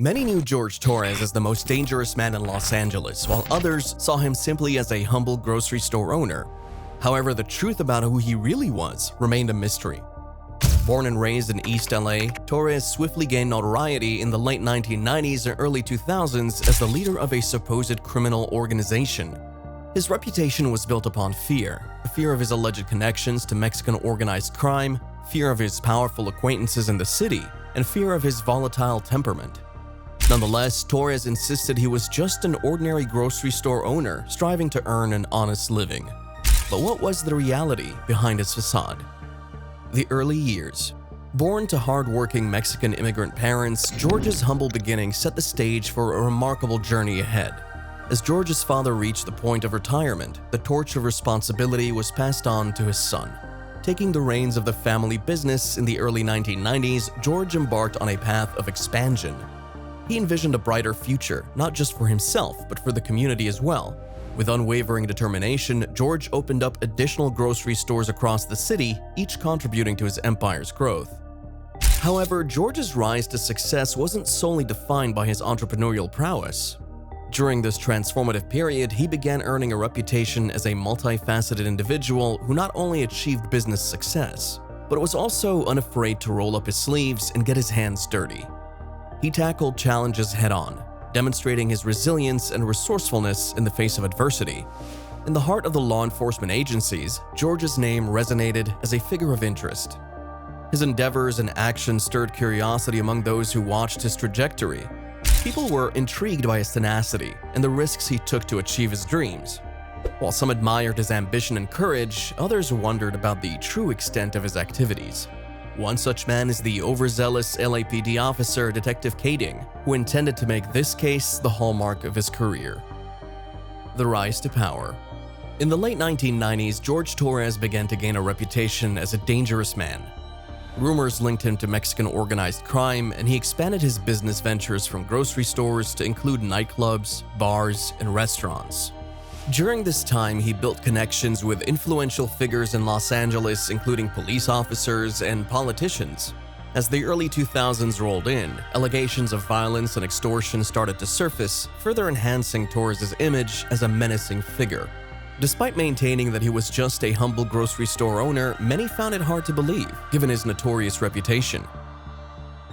Many knew George Torres as the most dangerous man in Los Angeles, while others saw him simply as a humble grocery store owner. However, the truth about who he really was remained a mystery. Born and raised in East L.A., Torres swiftly gained notoriety in the late 1990s and early 2000s as the leader of a supposed criminal organization. His reputation was built upon fear of his alleged connections to Mexican organized crime, fear of his powerful acquaintances in the city, and fear of his volatile temperament. Nonetheless, Torres insisted he was just an ordinary grocery store owner striving to earn an honest living. But what was the reality behind his facade? The early years. Born to hard-working Mexican immigrant parents, George's humble beginnings set the stage for a remarkable journey ahead. As George's father reached the point of retirement, the torch of responsibility was passed on to his son. Taking the reins of the family business in the early 1990s, George embarked on a path of expansion. He envisioned a brighter future, not just for himself, but for the community as well. With unwavering determination, George opened up additional grocery stores across the city, each contributing to his empire's growth. However, George's rise to success wasn't solely defined by his entrepreneurial prowess. During this transformative period, he began earning a reputation as a multifaceted individual who not only achieved business success, but was also unafraid to roll up his sleeves and get his hands dirty. He tackled challenges head-on, demonstrating his resilience and resourcefulness in the face of adversity. In the heart of the law enforcement agencies, George's name resonated as a figure of interest. His endeavors and actions stirred curiosity among those who watched his trajectory. People were intrigued by his tenacity and the risks he took to achieve his dreams. While some admired his ambition and courage, others wondered about the true extent of his activities. One such man is the overzealous LAPD officer, Detective Kading, who intended to make this case the hallmark of his career. The rise to power. In the late 1990s, George Torres began to gain a reputation as a dangerous man. Rumors linked him to Mexican organized crime, and he expanded his business ventures from grocery stores to include nightclubs, bars, and restaurants. During this time, he built connections with influential figures in Los Angeles, including police officers and politicians. As the early 2000s rolled in, allegations of violence and extortion started to surface, further enhancing Torres' image as a menacing figure. Despite maintaining that he was just a humble grocery store owner, many found it hard to believe, given his notorious reputation.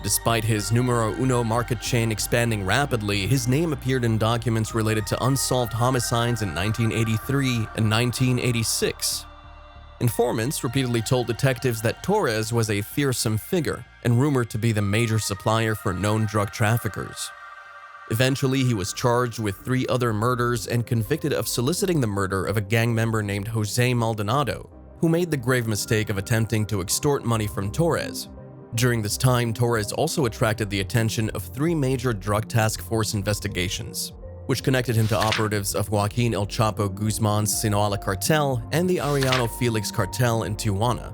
Despite his numero uno market chain expanding rapidly, his name appeared in documents related to unsolved homicides in 1983 and 1986. Informants repeatedly told detectives that Torres was a fearsome figure and rumored to be the major supplier for known drug traffickers. Eventually, he was charged with 3 other murders and convicted of soliciting the murder of a gang member named Jose Maldonado, who made the grave mistake of attempting to extort money from Torres. During this time, Torres also attracted the attention of 3 major drug task force investigations, which connected him to operatives of Joaquin El Chapo Guzman's Sinaloa cartel and the Arellano Felix cartel in Tijuana.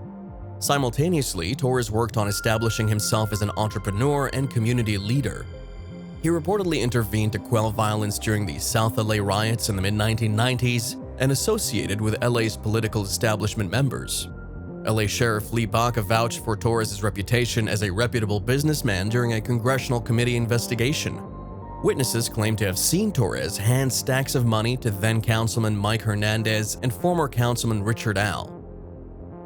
Simultaneously, Torres worked on establishing himself as an entrepreneur and community leader. He reportedly intervened to quell violence during the South LA riots in the mid-1990s and associated with LA's political establishment members. LA Sheriff Lee Baca vouched for Torres' reputation as a reputable businessman during a congressional committee investigation. Witnesses claimed to have seen Torres hand stacks of money to then-Councilman Mike Hernandez and former Councilman Richard Al.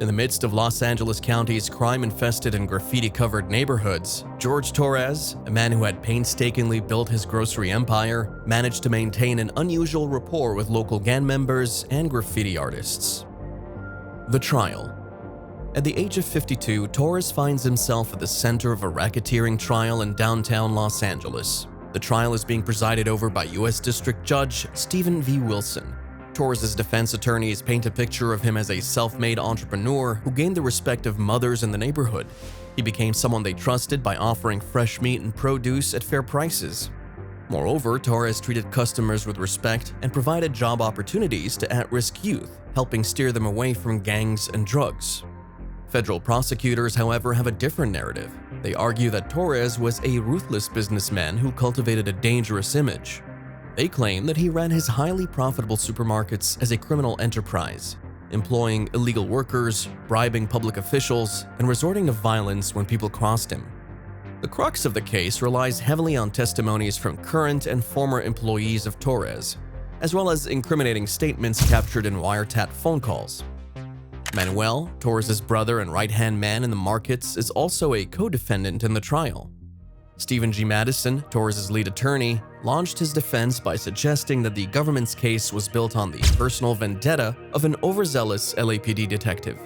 In the midst of Los Angeles County's crime-infested and graffiti-covered neighborhoods, George Torres, a man who had painstakingly built his grocery empire, managed to maintain an unusual rapport with local gang members and graffiti artists. The trial. At the age of 52, Torres finds himself at the center of a racketeering trial in downtown Los Angeles. The trial is being presided over by U.S. District Judge Stephen V. Wilson. Torres' defense attorneys paint a picture of him as a self-made entrepreneur who gained the respect of mothers in the neighborhood. He became someone they trusted by offering fresh meat and produce at fair prices. Moreover, Torres treated customers with respect and provided job opportunities to at-risk youth, helping steer them away from gangs and drugs. Federal prosecutors, however, have a different narrative. They argue that Torres was a ruthless businessman who cultivated a dangerous image. They claim that he ran his highly profitable supermarkets as a criminal enterprise, employing illegal workers, bribing public officials, and resorting to violence when people crossed him. The crux of the case relies heavily on testimonies from current and former employees of Torres, as well as incriminating statements captured in wiretap phone calls. Manuel, Torres' brother and right-hand man in the markets, is also a co-defendant in the trial. Stephen G. Madison, Torres' lead attorney, launched his defense by suggesting that the government's case was built on the personal vendetta of an overzealous LAPD detective.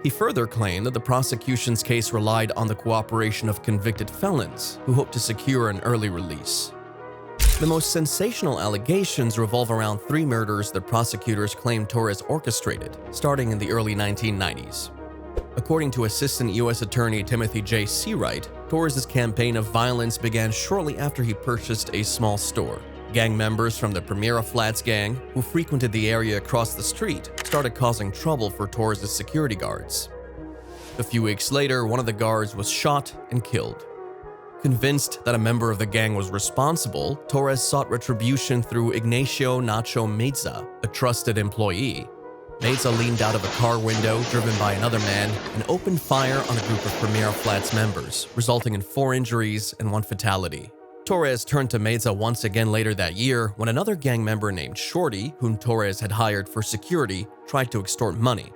He further claimed that the prosecution's case relied on the cooperation of convicted felons who hoped to secure an early release. The most sensational allegations revolve around 3 murders that prosecutors claim Torres orchestrated, starting in the early 1990s. According to Assistant U.S. Attorney Timothy J. Seawright, Torres' campaign of violence began shortly after he purchased a small store. Gang members from the Primera Flats gang, who frequented the area across the street, started causing trouble for Torres' security guards. A few weeks later, one of the guards was shot and killed. Convinced that a member of the gang was responsible, Torres sought retribution through Ignacio Nacho Meza, a trusted employee. Meza leaned out of a car window driven by another man and opened fire on a group of Primera Flats members, resulting in 4 injuries and 1 fatality. Torres turned to Meza once again later that year when another gang member named Shorty, whom Torres had hired for security, tried to extort money.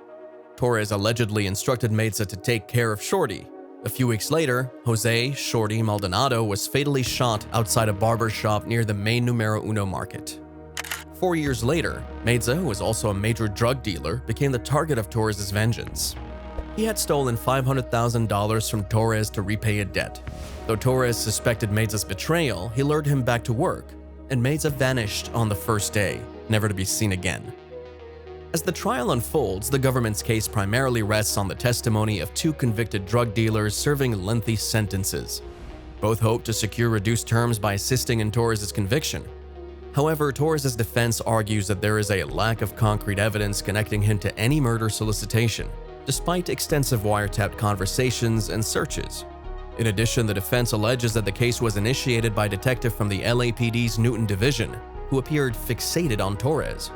Torres allegedly instructed Meza to take care of Shorty. A few weeks later, Jose Shorty Maldonado was fatally shot outside a barber shop near the main Numero Uno market. 4 years later, Meza, who was also a major drug dealer, became the target of Torres' vengeance. He had stolen $500,000 from Torres to repay a debt. Though Torres suspected Meza's betrayal, he lured him back to work, and Meza vanished on the first day, never to be seen again. As the trial unfolds, the government's case primarily rests on the testimony of 2 convicted drug dealers serving lengthy sentences. Both hope to secure reduced terms by assisting in Torres' conviction. However, Torres' defense argues that there is a lack of concrete evidence connecting him to any murder solicitation, despite extensive wiretapped conversations and searches. In addition, the defense alleges that the case was initiated by a detective from the LAPD's Newton Division, who appeared fixated on Torres.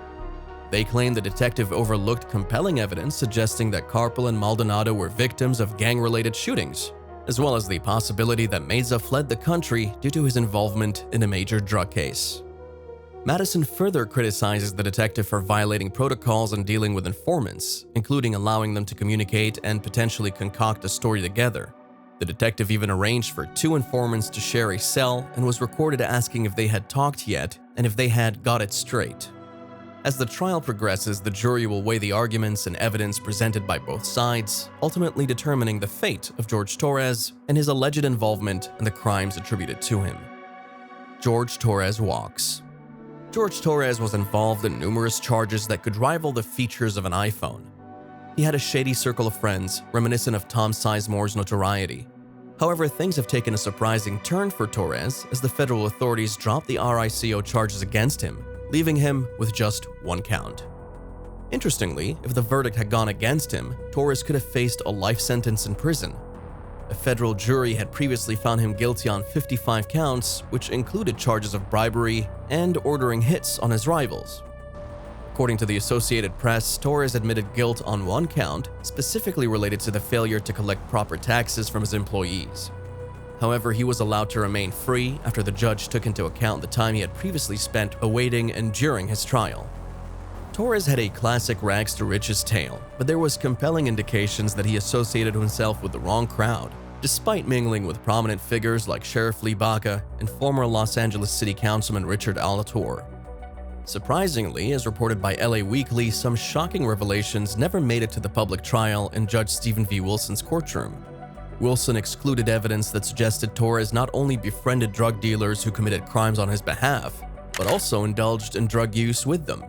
They claim the detective overlooked compelling evidence suggesting that Carpel and Maldonado were victims of gang-related shootings, as well as the possibility that Meza fled the country due to his involvement in a major drug case. Madison further criticizes the detective for violating protocols and dealing with informants, including allowing them to communicate and potentially concoct a story together. The detective even arranged for 2 informants to share a cell and was recorded asking if they had talked yet and if they had got it straight. As the trial progresses, the jury will weigh the arguments and evidence presented by both sides, ultimately determining the fate of George Torres and his alleged involvement in the crimes attributed to him. George Torres walks. George Torres was involved in numerous charges that could rival the features of an iPhone. He had a shady circle of friends, reminiscent of Tom Sizemore's Notoriety. However, things have taken a surprising turn for Torres as the federal authorities dropped the RICO charges against him, leaving him with just 1 count. Interestingly, if the verdict had gone against him, Torres could have faced a life sentence in prison. A federal jury had previously found him guilty on 55 counts, which included charges of bribery and ordering hits on his rivals. According to the Associated Press, Torres admitted guilt on 1 count, specifically related to the failure to collect proper taxes from his employees. However, he was allowed to remain free after the judge took into account the time he had previously spent awaiting and during his trial. Torres had a classic rags to riches tale, but there was compelling indications that he associated himself with the wrong crowd, despite mingling with prominent figures like Sheriff Lee Baca and former Los Angeles City Councilman Richard Alatorre. Surprisingly, as reported by LA Weekly, some shocking revelations never made it to the public trial in Judge Stephen V. Wilson's courtroom. Wilson excluded evidence that suggested Torres not only befriended drug dealers who committed crimes on his behalf, but also indulged in drug use with them.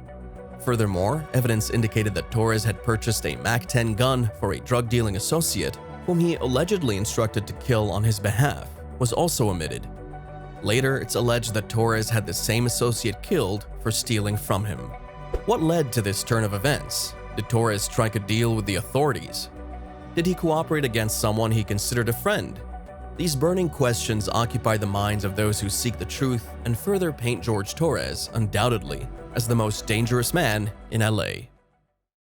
Furthermore, evidence indicated that Torres had purchased a MAC-10 gun for a drug-dealing associate, whom he allegedly instructed to kill on his behalf, was also omitted. Later, it's alleged that Torres had the same associate killed for stealing from him. What led to this turn of events? Did Torres strike a deal with the authorities? Did he cooperate against someone he considered a friend? These burning questions occupy the minds of those who seek the truth and further paint George Torres, undoubtedly, as the most dangerous man in LA.